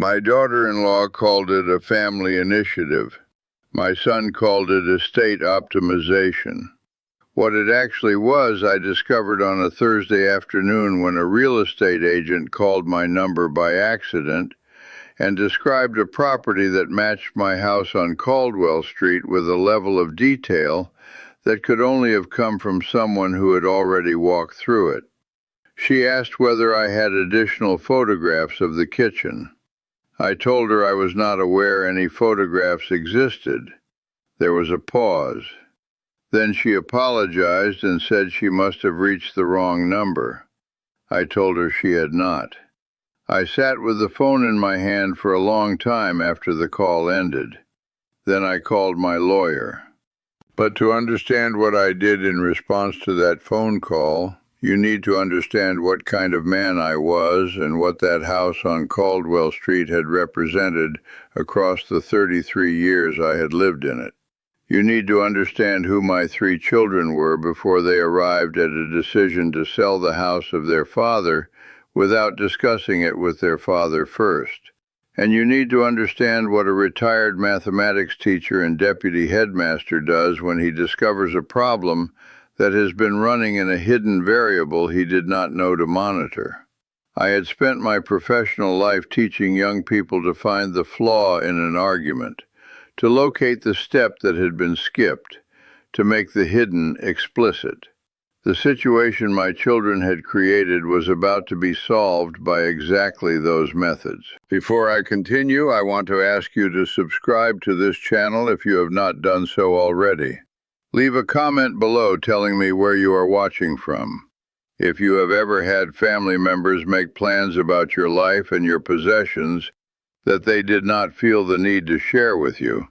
My daughter-in-law called it a family initiative. My son called it estate optimization. What it actually was, I discovered on a Thursday afternoon when a real estate agent called my number by accident and described a property that matched my house on Caldwell Street with a level of detail that could only have come from someone who had already walked through it. She asked whether I had additional photographs of the kitchen. I told her I was not aware any photographs existed. There was a pause. Then she apologized and said she must have reached the wrong number. I told her she had not. I sat with the phone in my hand for a long time after the call ended. Then I called my lawyer. But to understand what I did in response to that phone call, you need to understand what kind of man I was and what that house on Caldwell Street had represented across the 33 years I had lived in it. You need to understand who my 3 children were before they arrived at a decision to sell the house of their father without discussing it with their father first. And you need to understand what a retired mathematics teacher and deputy headmaster does when he discovers a problem that has been running in a hidden variable he did not know to monitor. I had spent my professional life teaching young people to find the flaw in an argument, to locate the step that had been skipped, to make the hidden explicit. The situation my children had created was about to be solved by exactly those methods. Before I continue, I want to ask you to subscribe to this channel if you have not done so already. Leave a comment below telling me where you are watching from. If you have ever had family members make plans about your life and your possessions that they did not feel the need to share with you,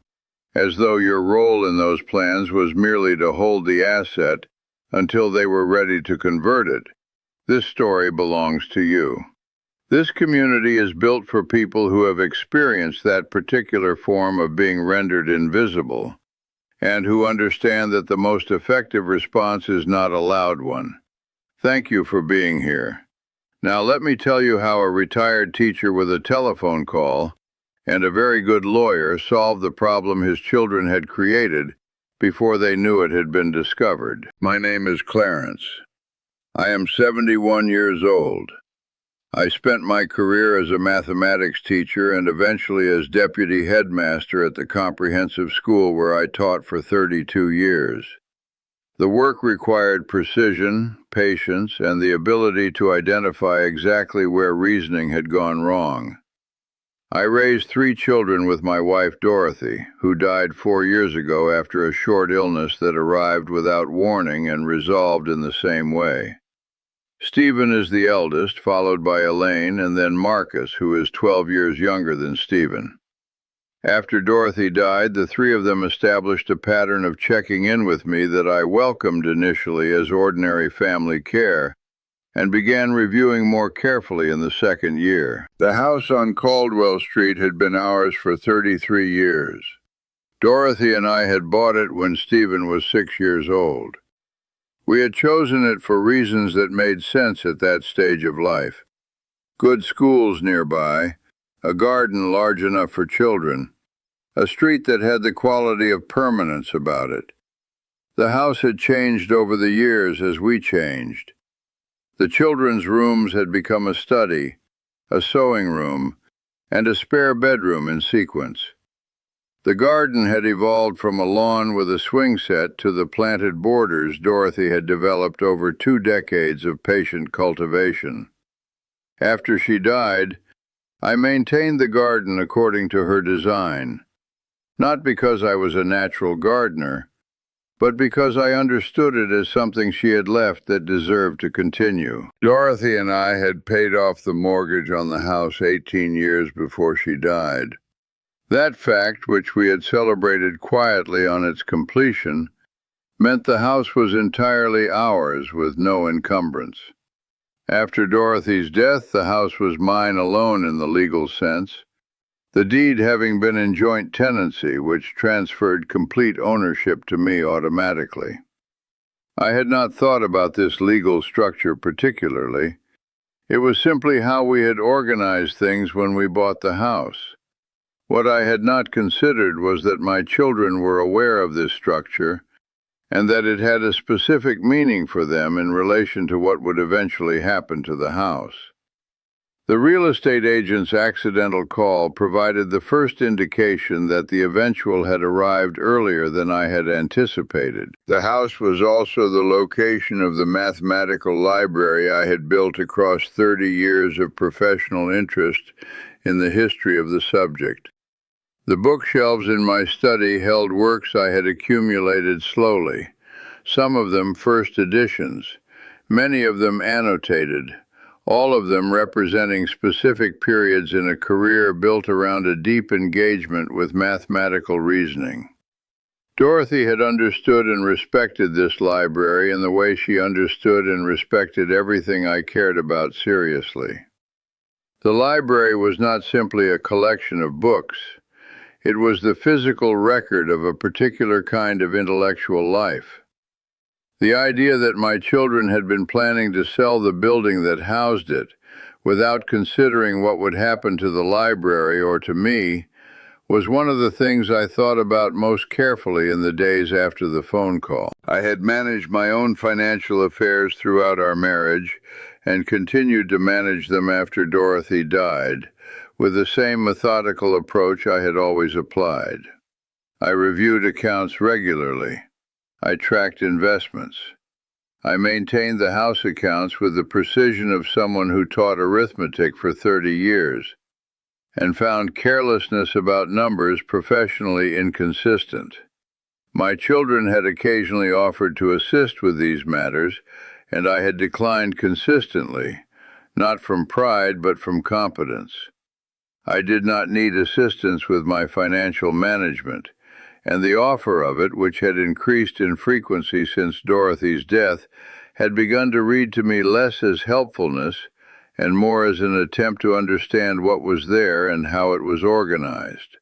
as though your role in those plans was merely to hold the asset until they were ready to convert it, this story belongs to you. This community is built for people who have experienced that particular form of being rendered invisible, and who understand that the most effective response is not a loud one. Thank you for being here. Now let me tell you how a retired teacher with a telephone call and a very good lawyer solved the problem his children had created before they knew it had been discovered. My name is Clarence. I am 71 years old. I spent my career as a mathematics teacher and eventually as deputy headmaster at the comprehensive school where I taught for 32 years. The work required precision, patience, and the ability to identify exactly where reasoning had gone wrong. I raised 3 children with my wife Dorothy, who died 4 years ago after a short illness that arrived without warning and resolved in the same way. Stephen is the eldest, followed by Elaine, and then Marcus, who is 12 years younger than Stephen. After Dorothy died, the 3 of them established a pattern of checking in with me that I welcomed initially as ordinary family care, and began reviewing more carefully in the second year. The house on Caldwell Street had been ours for 33 years. Dorothy and I had bought it when Stephen was 6 years old. We had chosen it for reasons that made sense at that stage of life. Good schools nearby, a garden large enough for children, a street that had the quality of permanence about it. The house had changed over the years as we changed. The children's rooms had become a study, a sewing room, and a spare bedroom in sequence. The garden had evolved from a lawn with a swing set to the planted borders Dorothy had developed over 2 decades of patient cultivation. After she died, I maintained the garden according to her design, not because I was a natural gardener, but because I understood it as something she had left that deserved to continue. Dorothy and I had paid off the mortgage on the house 18 years before she died. That fact, which we had celebrated quietly on its completion, meant the house was entirely ours with no encumbrance. After Dorothy's death, the house was mine alone in the legal sense, the deed having been in joint tenancy, which transferred complete ownership to me automatically. I had not thought about this legal structure particularly. It was simply how we had organized things when we bought the house. What I had not considered was that my children were aware of this structure, and that it had a specific meaning for them in relation to what would eventually happen to the house. The real estate agent's accidental call provided the first indication that the eventual had arrived earlier than I had anticipated. The house was also the location of the mathematical library I had built across 30 years of professional interest in the history of the subject. The bookshelves in my study held works I had accumulated slowly, some of them first editions, many of them annotated, all of them representing specific periods in a career built around a deep engagement with mathematical reasoning. Dorothy had understood and respected this library in the way she understood and respected everything I cared about seriously. The library was not simply a collection of books. It was the physical record of a particular kind of intellectual life. The idea that my children had been planning to sell the building that housed it, without considering what would happen to the library or to me, was one of the things I thought about most carefully in the days after the phone call. I had managed my own financial affairs throughout our marriage, and continued to manage them after Dorothy died, with the same methodical approach I had always applied. I reviewed accounts regularly. I tracked investments. I maintained the house accounts with the precision of someone who taught arithmetic for 30 years, and found carelessness about numbers professionally inconsistent. My children had occasionally offered to assist with these matters, and I had declined consistently, not from pride but from competence. I did not need assistance with my financial management, and the offer of it, which had increased in frequency since Dorothy's death, had begun to read to me less as helpfulness and more as an attempt to understand what was there and how it was organized.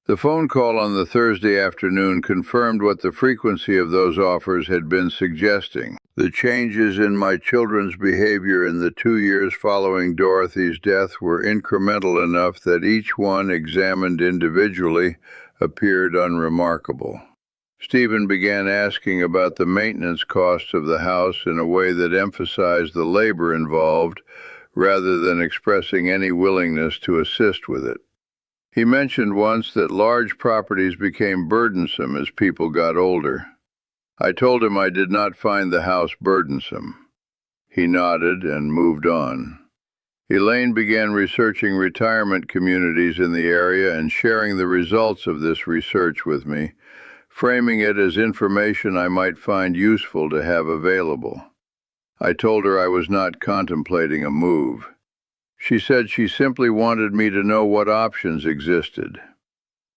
The phone call on the Thursday afternoon confirmed what the frequency of those offers had been suggesting. The changes in my children's behavior in the 2 years following Dorothy's death were incremental enough that each one, examined individually, appeared unremarkable. Stephen began asking about the maintenance costs of the house in a way that emphasized the labor involved rather than expressing any willingness to assist with it. He mentioned once that large properties became burdensome as people got older. I told him I did not find the house burdensome. He nodded and moved on. Elaine began researching retirement communities in the area and sharing the results of this research with me, framing it as information I might find useful to have available. I told her I was not contemplating a move. She said she simply wanted me to know what options existed.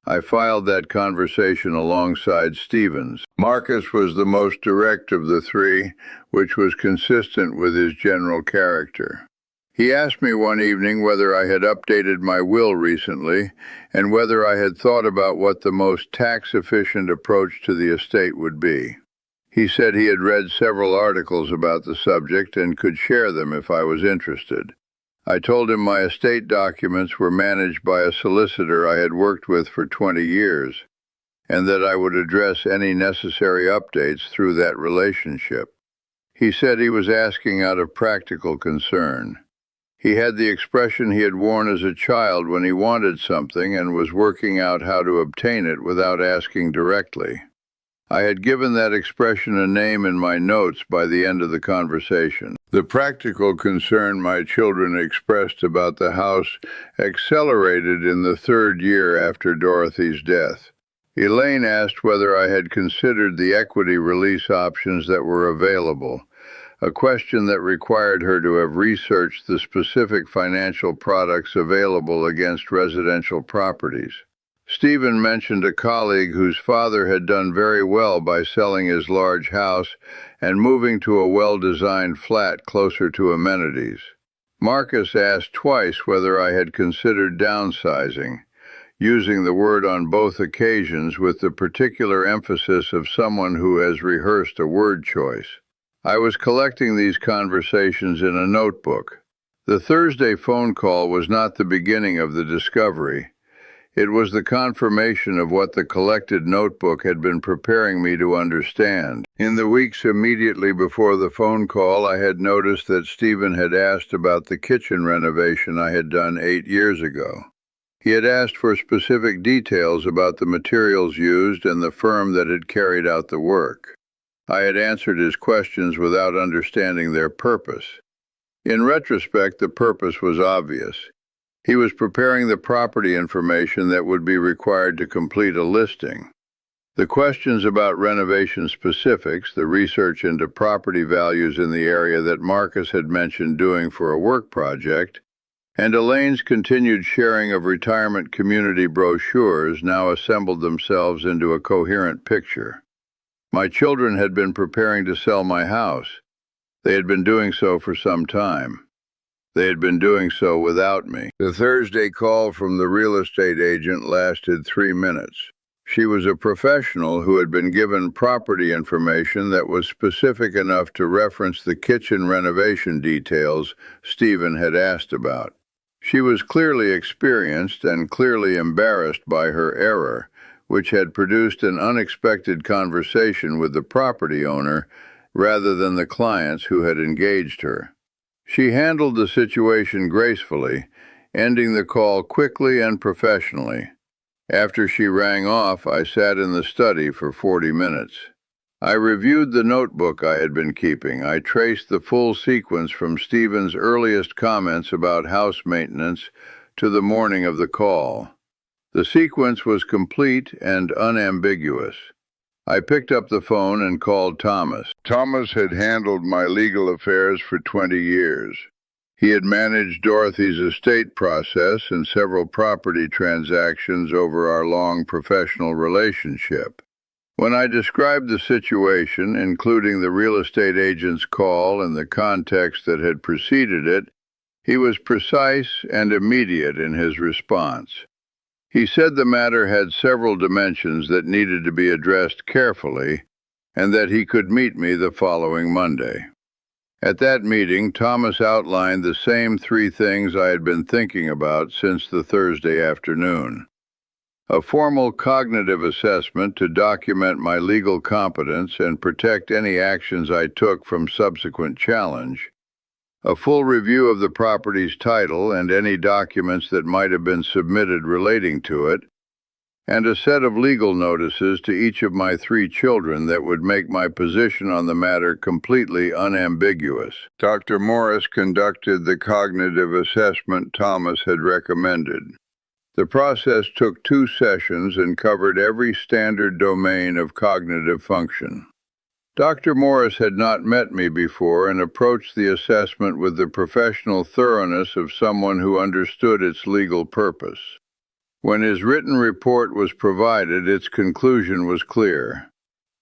I filed that conversation alongside Stephen's. Marcus was the most direct of the three, which was consistent with his general character. He asked me one evening whether I had updated my will recently and whether I had thought about what the most tax-efficient approach to the estate would be. He said he had read several articles about the subject and could share them if I was interested. I told him my estate documents were managed by a solicitor I had worked with for 20 years, and that I would address any necessary updates through that relationship. He said he was asking out of practical concern. He had the expression he had worn as a child when he wanted something and was working out how to obtain it without asking directly. I had given that expression a name in my notes by the end of the conversation. The practical concern my children expressed about the house accelerated in the 3rd year after Dorothy's death. Elaine asked whether I had considered the equity release options that were available, a question that required her to have researched the specific financial products available against residential properties. Stephen mentioned a colleague whose father had done very well by selling his large house and moving to a well-designed flat closer to amenities. Marcus asked twice whether I had considered downsizing, using the word on both occasions with the particular emphasis of someone who has rehearsed a word choice. I was collecting these conversations in a notebook. The Thursday phone call was not the beginning of the discovery. It was the confirmation of what the collected notebook had been preparing me to understand. In the weeks immediately before the phone call, I had noticed that Stephen had asked about the kitchen renovation I had done 8 years ago. He had asked for specific details about the materials used and the firm that had carried out the work. I had answered his questions without understanding their purpose. In retrospect, the purpose was obvious. He was preparing the property information that would be required to complete a listing. The questions about renovation specifics, the research into property values in the area that Marcus had mentioned doing for a work project, and Elaine's continued sharing of retirement community brochures now assembled themselves into a coherent picture. My children had been preparing to sell my house. They had been doing so for some time. They had been doing so without me. The Thursday call from the real estate agent lasted 3 minutes. She was a professional who had been given property information that was specific enough to reference the kitchen renovation details Stephen had asked about. She was clearly experienced and clearly embarrassed by her error, which had produced an unexpected conversation with the property owner rather than the clients who had engaged her. She handled the situation gracefully, ending the call quickly and professionally. After she rang off, I sat in the study for 40 minutes. I reviewed the notebook I had been keeping. I traced the full sequence from Stephen's earliest comments about house maintenance to the morning of the call. The sequence was complete and unambiguous. I picked up the phone and called Thomas. Thomas had handled my legal affairs for 20 years. He had managed Dorothy's estate process and several property transactions over our long professional relationship. When I described the situation, including the real estate agent's call and the context that had preceded it, he was precise and immediate in his response. He said the matter had several dimensions that needed to be addressed carefully, and that he could meet me the following Monday. At that meeting, Thomas outlined the same 3 things I had been thinking about since the Thursday afternoon. A formal cognitive assessment to document my legal competence and protect any actions I took from subsequent challenge. A full review of the property's title and any documents that might have been submitted relating to it, and a set of legal notices to each of my 3 children that would make my position on the matter completely unambiguous. Dr. Morris conducted the cognitive assessment Thomas had recommended. The process took 2 sessions and covered every standard domain of cognitive function. Dr. Morris had not met me before and approached the assessment with the professional thoroughness of someone who understood its legal purpose. When his written report was provided, its conclusion was clear.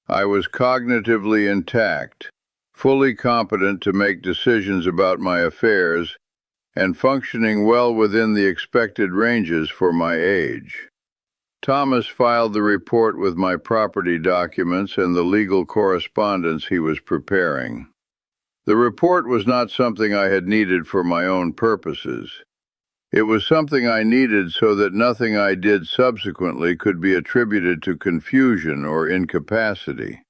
I was cognitively intact, fully competent to make decisions about my affairs, and functioning well within the expected ranges for my age. Thomas filed the report with my property documents and the legal correspondence he was preparing. The report was not something I had needed for my own purposes. It was something I needed so that nothing I did subsequently could be attributed to confusion or incapacity.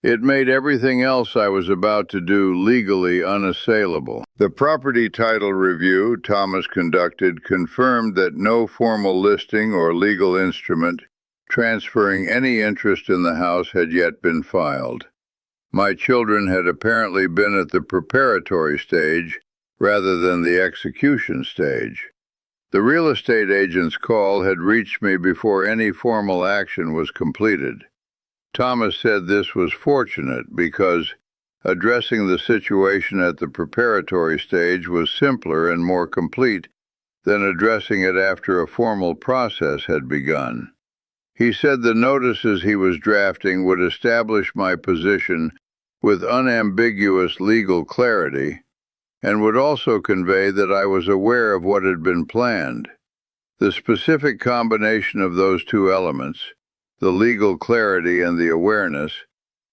It made everything else I was about to do legally unassailable. The property title review Thomas conducted confirmed that no formal listing or legal instrument transferring any interest in the house had yet been filed. My children had apparently been at the preparatory stage rather than the execution stage. The real estate agent's call had reached me before any formal action was completed. Thomas said this was fortunate because addressing the situation at the preparatory stage was simpler and more complete than addressing it after a formal process had begun. He said the notices he was drafting would establish my position with unambiguous legal clarity and would also convey that I was aware of what had been planned. The specific combination of those 2 elements, the legal clarity and the awareness,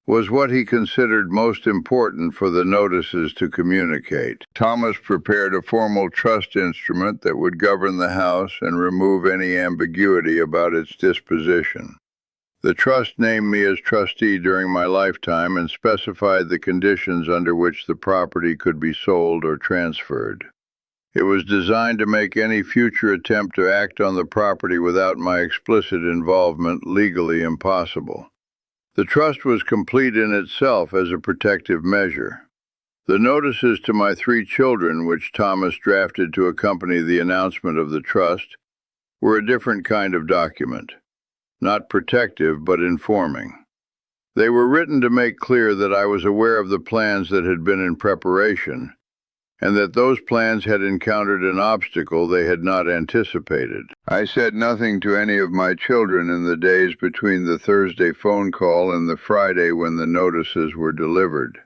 was what he considered most important for the notices to communicate. Thomas prepared a formal trust instrument that would govern the house and remove any ambiguity about its disposition. The trust named me as trustee during my lifetime and specified the conditions under which the property could be sold or transferred. It was designed to make any future attempt to act on the property without my explicit involvement legally impossible. The trust was complete in itself as a protective measure. The notices to my 3 children, which Thomas drafted to accompany the announcement of the trust, were a different kind of document. Not protective, but informing. They were written to make clear that I was aware of the plans that had been in preparation, and that those plans had encountered an obstacle they had not anticipated. I said nothing to any of my children in the days between the Thursday phone call and the Friday when the notices were delivered.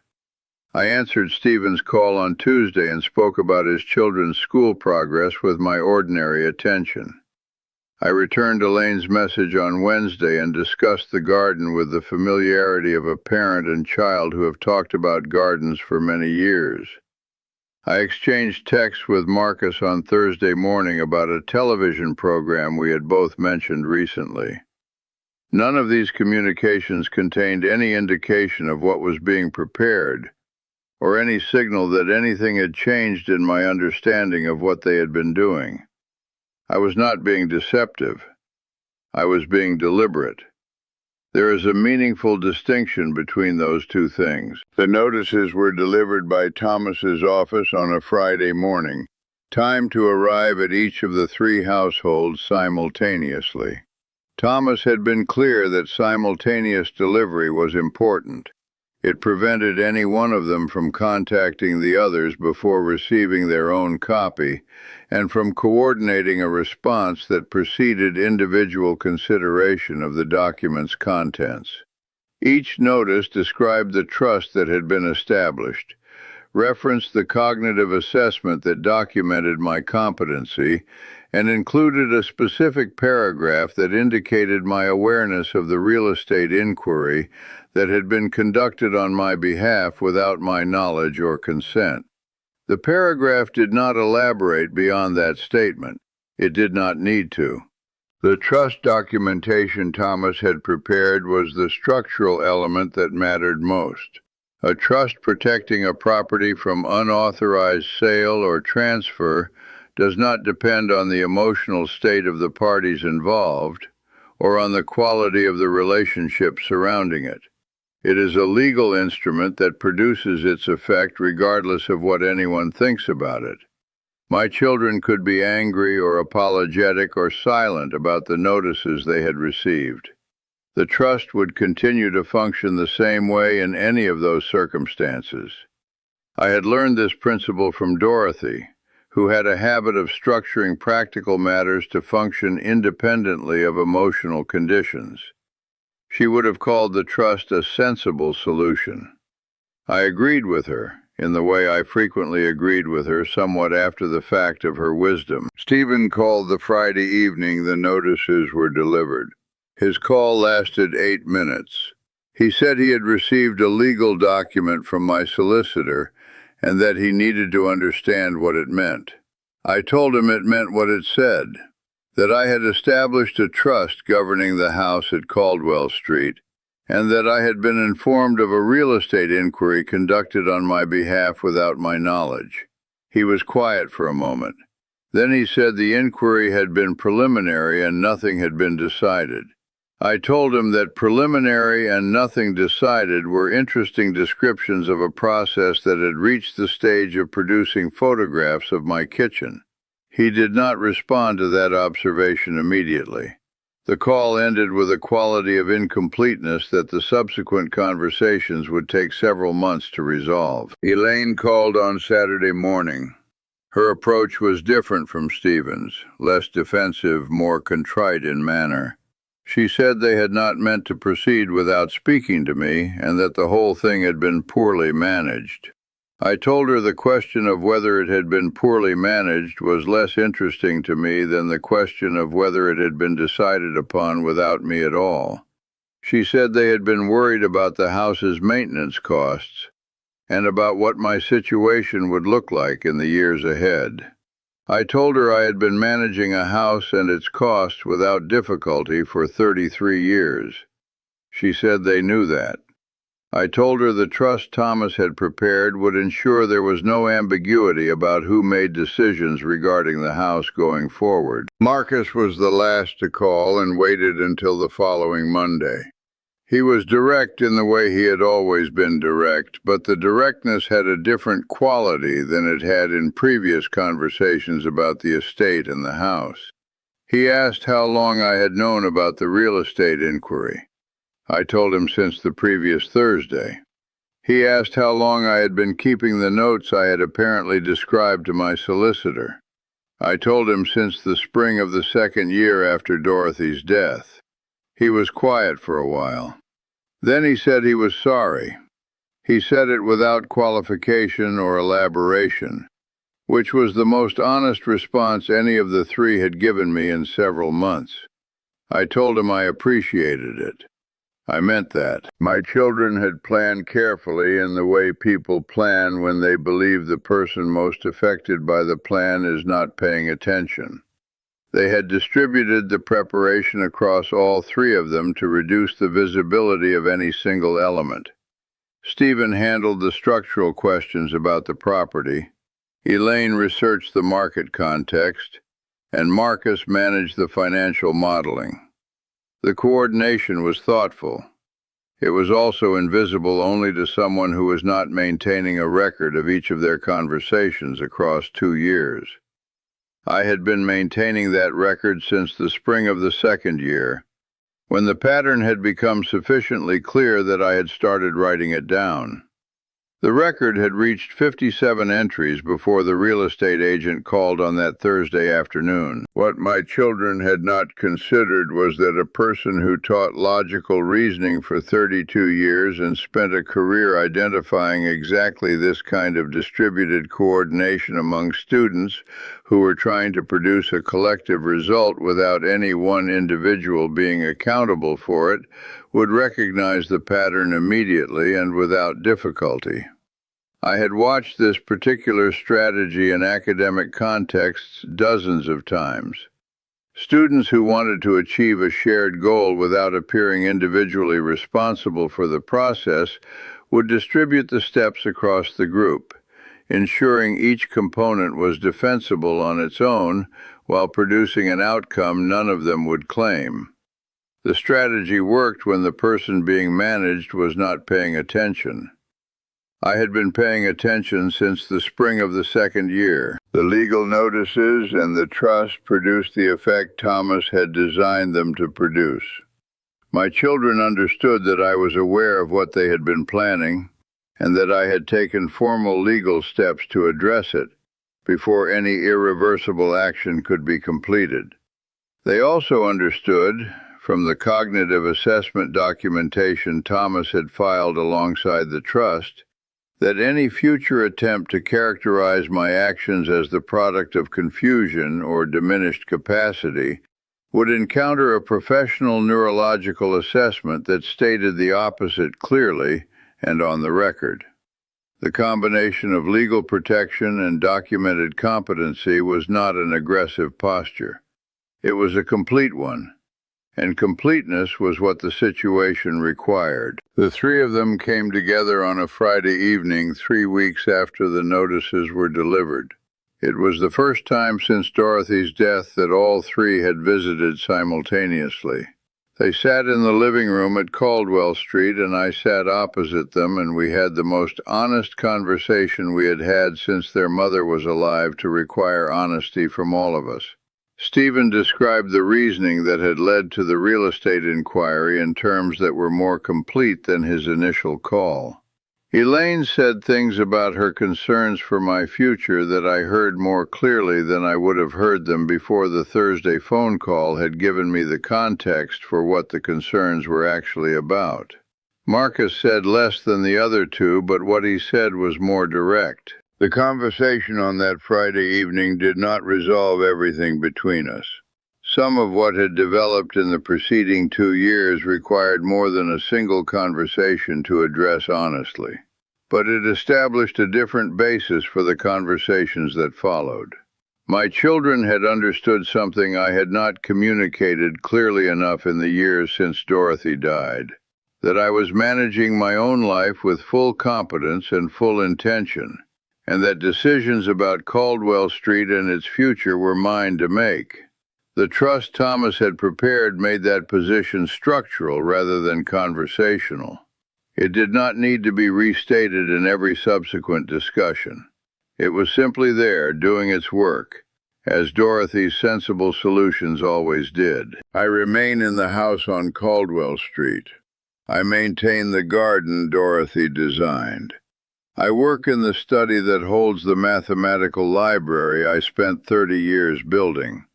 I answered Stephen's call on Tuesday and spoke about his children's school progress with my ordinary attention. I returned Elaine's message on Wednesday and discussed the garden with the familiarity of a parent and child who have talked about gardens for many years. I exchanged texts with Marcus on Thursday morning about a television program we had both mentioned recently. None of these communications contained any indication of what was being prepared, or any signal that anything had changed in my understanding of what they had been doing. I was not being deceptive. I was being deliberate. There is a meaningful distinction between those two things. The notices were delivered by Thomas's office on a Friday morning, timed to arrive at each of the 3 households simultaneously. Thomas had been clear that simultaneous delivery was important. It prevented any one of them from contacting the others before receiving their own copy, and from coordinating a response that preceded individual consideration of the document's contents. Each notice described the trust that had been established, referenced the cognitive assessment that documented my competency, and included a specific paragraph that indicated my awareness of the real estate inquiry that had been conducted on my behalf without my knowledge or consent. The paragraph did not elaborate beyond that statement. It did not need to. The trust documentation Thomas had prepared was the structural element that mattered most. A trust protecting a property from unauthorized sale or transfer does not depend on the emotional state of the parties involved or on the quality of the relationship surrounding it. It is a legal instrument that produces its effect regardless of what anyone thinks about it. My children could be angry or apologetic or silent about the notices they had received. The trust would continue to function the same way in any of those circumstances. I had learned this principle from Dorothy, who had a habit of structuring practical matters to function independently of emotional conditions. She would have called the trust a sensible solution. I agreed with her, in the way I frequently agreed with her somewhat after the fact of her wisdom. Stephen called the Friday evening the notices were delivered. His call lasted 8 minutes. He said he had received a legal document from my solicitor and that he needed to understand what it meant. I told him it meant what it said, that I had established a trust governing the house at Caldwell Street, and that I had been informed of a real estate inquiry conducted on my behalf without my knowledge. He was quiet for a moment. Then he said the inquiry had been preliminary and nothing had been decided. I told him that preliminary and nothing decided were interesting descriptions of a process that had reached the stage of producing photographs of my kitchen. He did not respond to that observation immediately. The call ended with a quality of incompleteness that the subsequent conversations would take several months to resolve. Elaine called on Saturday morning. Her approach was different from Stephen's, less defensive, more contrite in manner. She said they had not meant to proceed without speaking to me, and that the whole thing had been poorly managed. I told her the question of whether it had been poorly managed was less interesting to me than the question of whether it had been decided upon without me at all. She said they had been worried about the house's maintenance costs and about what my situation would look like in the years ahead. I told her I had been managing a house and its costs without difficulty for 33 years. She said they knew that. I told her the trust Thomas had prepared would ensure there was no ambiguity about who made decisions regarding the house going forward. Marcus was the last to call and waited until the following Monday. He was direct in the way he had always been direct, but the directness had a different quality than it had in previous conversations about the estate and the house. He asked how long I had known about the real estate inquiry. I told him since the previous Thursday. He asked how long I had been keeping the notes I had apparently described to my solicitor. I told him since the spring of the second year after Dorothy's death. He was quiet for a while. Then he said he was sorry. He said it without qualification or elaboration, which was the most honest response any of the three had given me in several months. I told him I appreciated it. I meant that. My children had planned carefully in the way people plan when they believe the person most affected by the plan is not paying attention. They had distributed the preparation across all three of them to reduce the visibility of any single element. Stephen handled the structural questions about the property, Elaine researched the market context, and Marcus managed the financial modeling. The coordination was thoughtful. It was also invisible only to someone who was not maintaining a record of each of their conversations across 2 years. I had been maintaining that record since the spring of the second year, when the pattern had become sufficiently clear that I had started writing it down. The record had reached 57 entries before the real estate agent called on that Thursday afternoon. What my children had not considered was that a person who taught logical reasoning for 32 years and spent a career identifying exactly this kind of distributed coordination among students who were trying to produce a collective result without any one individual being accountable for it would recognize the pattern immediately and without difficulty. I had watched this particular strategy in academic contexts dozens of times. Students who wanted to achieve a shared goal without appearing individually responsible for the process would distribute the steps across the group, ensuring each component was defensible on its own while producing an outcome none of them would claim. The strategy worked when the person being managed was not paying attention. I had been paying attention since the spring of the second year. The legal notices and the trust produced the effect Thomas had designed them to produce. My children understood that I was aware of what they had been planning, and that I had taken formal legal steps to address it before any irreversible action could be completed. They also understood, from the cognitive assessment documentation Thomas had filed alongside the trust, that any future attempt to characterize my actions as the product of confusion or diminished capacity would encounter a professional neurological assessment that stated the opposite clearly and on the record. The combination of legal protection and documented competency was not an aggressive posture. It was a complete one, and completeness was what the situation required. The three of them came together on a Friday evening 3 weeks after the notices were delivered. It was the first time since Dorothy's death that all three had visited simultaneously. They sat in the living room at Caldwell Street, and I sat opposite them, and we had the most honest conversation we had had since their mother was alive to require honesty from all of us. Stephen described the reasoning that had led to the real estate inquiry in terms that were more complete than his initial call. Elaine said things about her concerns for my future that I heard more clearly than I would have heard them before the Thursday phone call had given me the context for what the concerns were actually about. Marcus said less than the other two, but what he said was more direct. The conversation on that Friday evening did not resolve everything between us. Some of what had developed in the preceding 2 years required more than a single conversation to address honestly. But it established a different basis for the conversations that followed. My children had understood something I had not communicated clearly enough in the years since Dorothy died, that I was managing my own life with full competence and full intention, and that decisions about Caldwell Street and its future were mine to make. The trust Thomas had prepared made that position structural rather than conversational. It did not need to be restated in every subsequent discussion. It was simply there, doing its work, as Dorothy's sensible solutions always did. I remain in the house on Caldwell Street. I maintain the garden Dorothy designed. I work in the study that holds the mathematical library I spent 30 years building.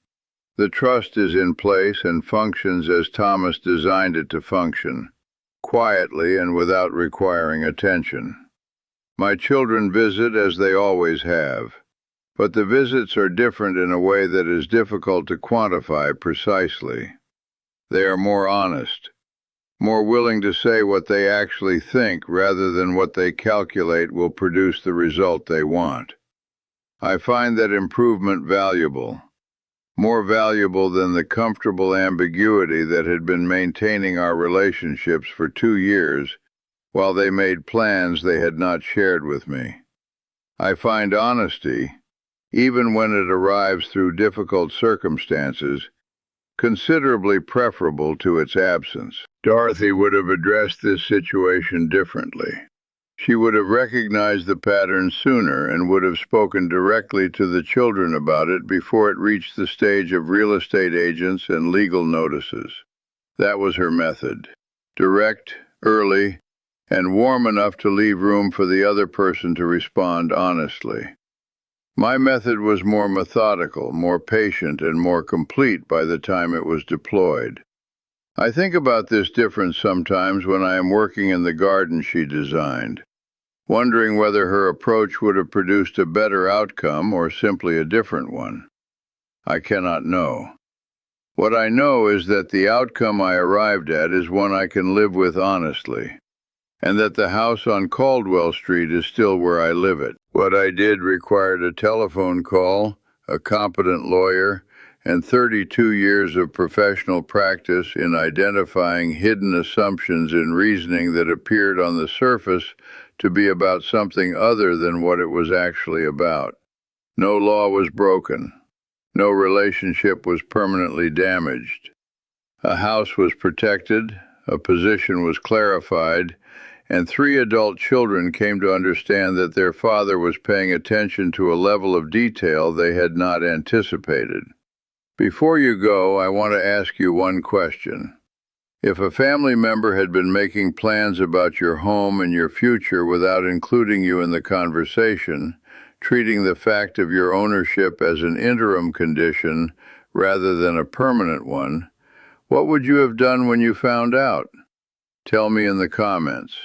The trust is in place and functions as Thomas designed it to function, quietly and without requiring attention. My children visit as they always have, but the visits are different in a way that is difficult to quantify precisely. They are more honest, more willing to say what they actually think rather than what they calculate will produce the result they want. I find that improvement valuable, more valuable than the comfortable ambiguity that had been maintaining our relationships for 2 years while they made plans they had not shared with me. I find honesty, even when it arrives through difficult circumstances, considerably preferable to its absence. Dorothy would have addressed this situation differently. She would have recognized the pattern sooner and would have spoken directly to the children about it before it reached the stage of real estate agents and legal notices. That was her method. Direct, early, and warm enough to leave room for the other person to respond honestly. My method was more methodical, more patient, and more complete by the time it was deployed. I think about this difference sometimes when I am working in the garden she designed, wondering whether her approach would have produced a better outcome or simply a different one. I cannot know. What I know is that the outcome I arrived at is one I can live with honestly, and that the house on Caldwell Street is still where I live it. What I did required a telephone call, a competent lawyer, and 32 years of professional practice in identifying hidden assumptions in reasoning that appeared on the surface to be about something other than what it was actually about. No law was broken. No relationship was permanently damaged. A house was protected, a position was clarified, and 3 adult children came to understand that their father was paying attention to a level of detail they had not anticipated. Before you go, I want to ask you one question. If a family member had been making plans about your home and your future without including you in the conversation, treating the fact of your ownership as an interim condition rather than a permanent one, what would you have done when you found out? Tell me in the comments.